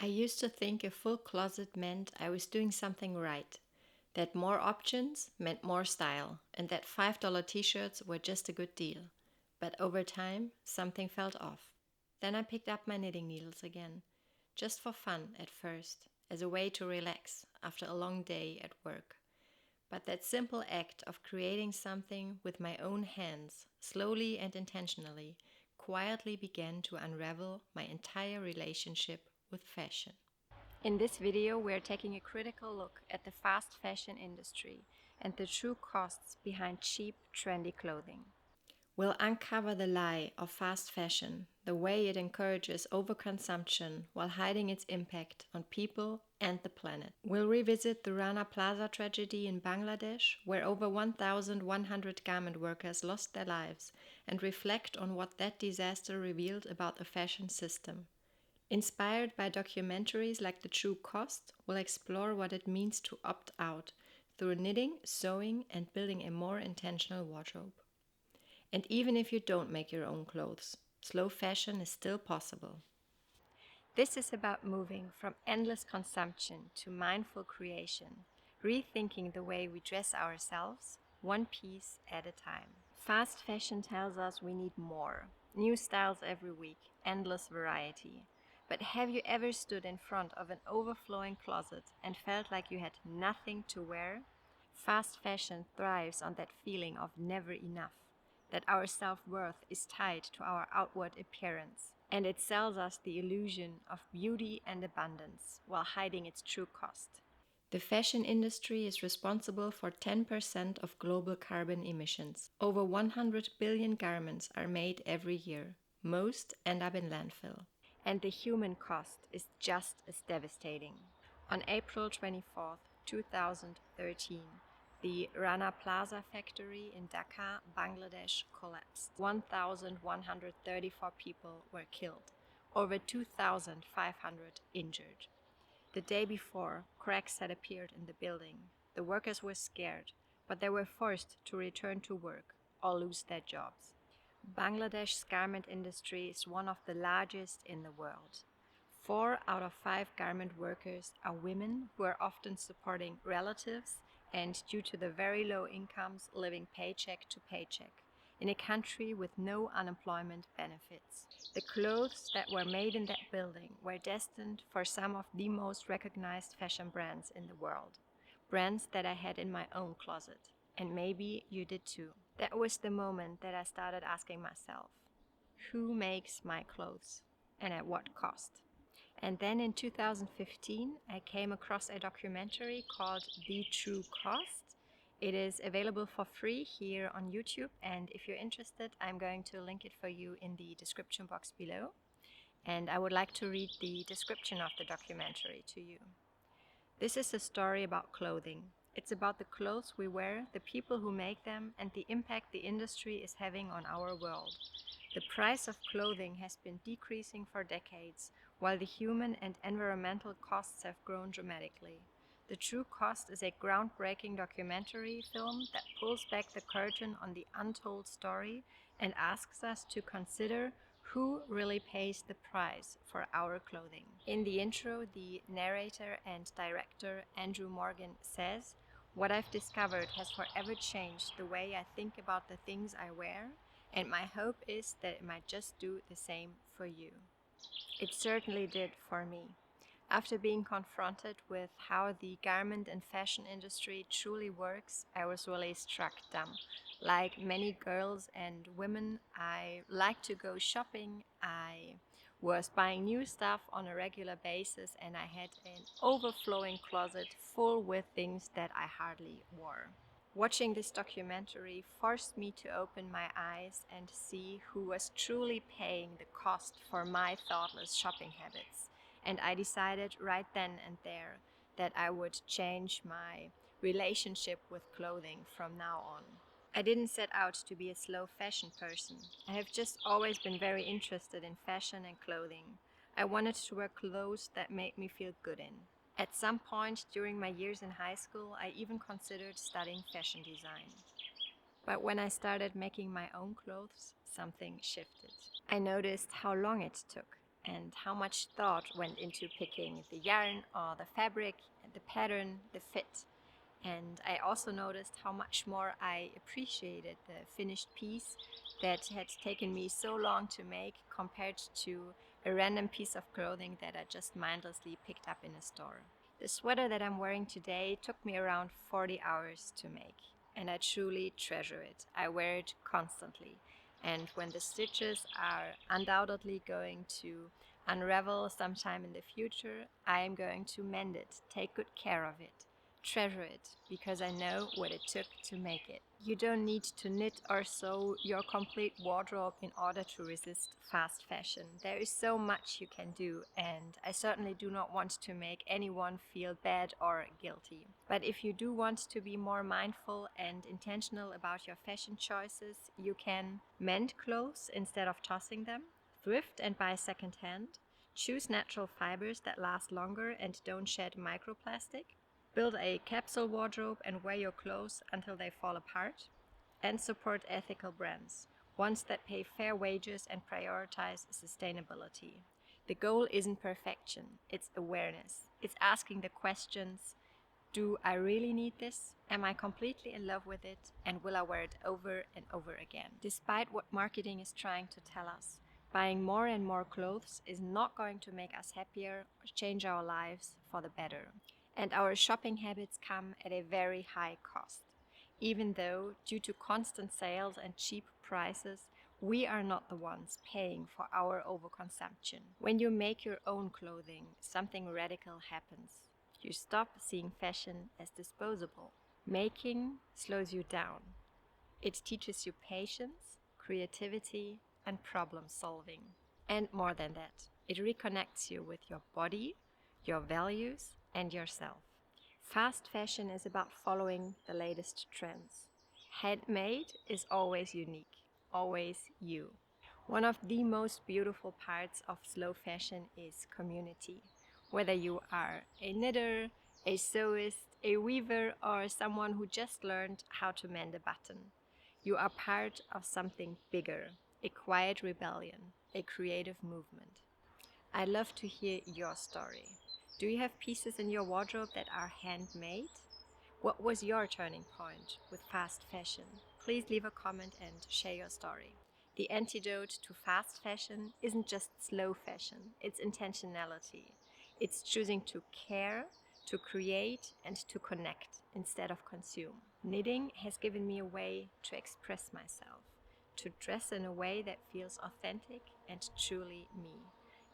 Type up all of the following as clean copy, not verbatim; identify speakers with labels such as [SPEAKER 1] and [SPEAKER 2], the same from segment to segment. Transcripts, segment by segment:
[SPEAKER 1] I used to think a full closet meant I was doing something right, that more options meant more style, and that $5 t shirts were just a good deal. But over time, something felt off. Then I picked up my knitting needles again, just for fun at first, as a way to relax after a long day at work. But that simple act of creating something with my own hands, slowly and intentionally, quietly began to unravel my entire relationship with fashion. In this video, we are taking a critical look at the fast fashion industry and the true costs behind cheap, trendy clothing. We'll uncover the lie of fast fashion, the way it encourages overconsumption while hiding its impact on people and the planet. We'll revisit the Rana Plaza tragedy in Bangladesh, where over 1,100 garment workers lost their lives, and reflect on what that disaster revealed about the fashion system. Inspired by documentaries like The True Cost, we'll explore what it means to opt out through knitting, sewing, and building a more intentional wardrobe. And even if you don't make your own clothes, slow fashion is still possible. This is about moving from endless consumption to mindful creation, rethinking the way we dress ourselves, one piece at a time. Fast fashion tells us we need more, new styles every week, endless variety. But have you ever stood in front of an overflowing closet and felt like you had nothing to wear? Fast fashion thrives on that feeling of never enough, that our self-worth is tied to our outward appearance, and it sells us the illusion of beauty and abundance while hiding its true cost. The fashion industry is responsible for 10% of global carbon emissions. Over 100 billion garments are made every year. Most end up in landfill. And the human cost is just as devastating. On April 24th, 2013, the Rana Plaza factory in Dhaka, Bangladesh collapsed. 1,134 people were killed, over 2,500 injured. The day before, cracks had appeared in the building. The workers were scared, but they were forced to return to work or lose their jobs. Bangladesh's garment industry is one of the largest in the world. 4 out of 5 garment workers are women who are often supporting relatives and, due to the very low incomes, living paycheck to paycheck in a country with no unemployment benefits. The clothes that were made in that building were destined for some of the most recognized fashion brands in the world. Brands that I had in my own closet. And maybe you did too. That was the moment that I started asking myself, who makes my clothes and at what cost? And then in 2015, I came across a documentary called The True Cost. It is available for free here on YouTube, and if you're interested, I'm going to link it for you in the description box below. And I would like to read the description of the documentary to you. This is a story about clothing. It's about the clothes we wear, the people who make them, and the impact the industry is having on our world. The price of clothing has been decreasing for decades, while the human and environmental costs have grown dramatically. The True Cost is a groundbreaking documentary film that pulls back the curtain on the untold story and asks us to consider who really pays the price for our clothing. In the intro, the narrator and director Andrew Morgan says, "What I've discovered has forever changed the way I think about the things I wear, and my hope is that it might just do the same for you." It certainly did for me. After being confronted with how the garment and fashion industry truly works, I was really struck dumb. Like many girls and women, I like to go shopping. I was buying new stuff on a regular basis, and I had an overflowing closet full with things that I hardly wore. Watching this documentary forced me to open my eyes and see who was truly paying the cost for my thoughtless shopping habits. And I decided right then and there that I would change my relationship with clothing from now on. I didn't set out to be a slow fashion person. I have just always been very interested in fashion and clothing. I wanted to wear clothes that made me feel good in. At some point during my years in high school, I even considered studying fashion design. But when I started making my own clothes, something shifted. I noticed how long it took and how much thought went into picking the yarn or the fabric, the pattern, the fit. And I also noticed how much more I appreciated the finished piece that had taken me so long to make compared to a random piece of clothing that I just mindlessly picked up in a store. The sweater that I'm wearing today took me around 40 hours to make, and I truly treasure it. I wear it constantly. And when the stitches are undoubtedly going to unravel sometime in the future, I am going to mend it, take good care of it. Treasure it, because I know what it took to make it. You don't need to knit or sew your complete wardrobe in order to resist fast fashion. There is so much you can do, and I certainly do not want to make anyone feel bad or guilty. But if you do want to be more mindful and intentional about your fashion choices, you can mend clothes instead of tossing them, thrift and buy secondhand, choose natural fibers that last longer and don't shed microplastic, build a capsule wardrobe and wear your clothes until they fall apart, and support ethical brands, ones that pay fair wages and prioritize sustainability. The goal isn't perfection, it's awareness. It's asking the questions: do I really need this? Am I completely in love with it? And will I wear it over and over again? Despite what marketing is trying to tell us, buying more and more clothes is not going to make us happier or change our lives for the better. And our shopping habits come at a very high cost. Even though, due to constant sales and cheap prices, we are not the ones paying for our overconsumption. When you make your own clothing, something radical happens. You stop seeing fashion as disposable. Making slows you down. It teaches you patience, creativity, and problem solving. And more than that, it reconnects you with your body, your values, and yourself. Fast fashion is about following the latest trends. Handmade is always unique, always you. One of the most beautiful parts of slow fashion is community. Whether you are a knitter, a sewist, a weaver, or someone who just learned how to mend a button, you are part of something bigger, a quiet rebellion, a creative movement. I'd love to hear your story. Do you have pieces in your wardrobe that are handmade? What was your turning point with fast fashion? Please leave a comment and share your story. The antidote to fast fashion isn't just slow fashion, it's intentionality. It's choosing to care, to create, and to connect instead of consume. Knitting has given me a way to express myself, to dress in a way that feels authentic and truly me,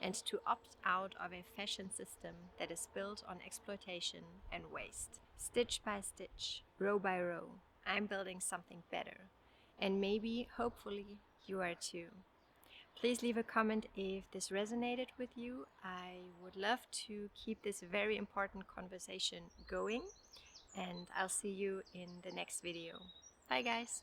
[SPEAKER 1] and to opt out of a fashion system that is built on exploitation and waste. Stitch by stitch, row by row, I'm building something better. And maybe, hopefully, you are too. Please leave a comment if this resonated with you. I would love to keep this very important conversation going, and I'll see you in the next video. Bye guys!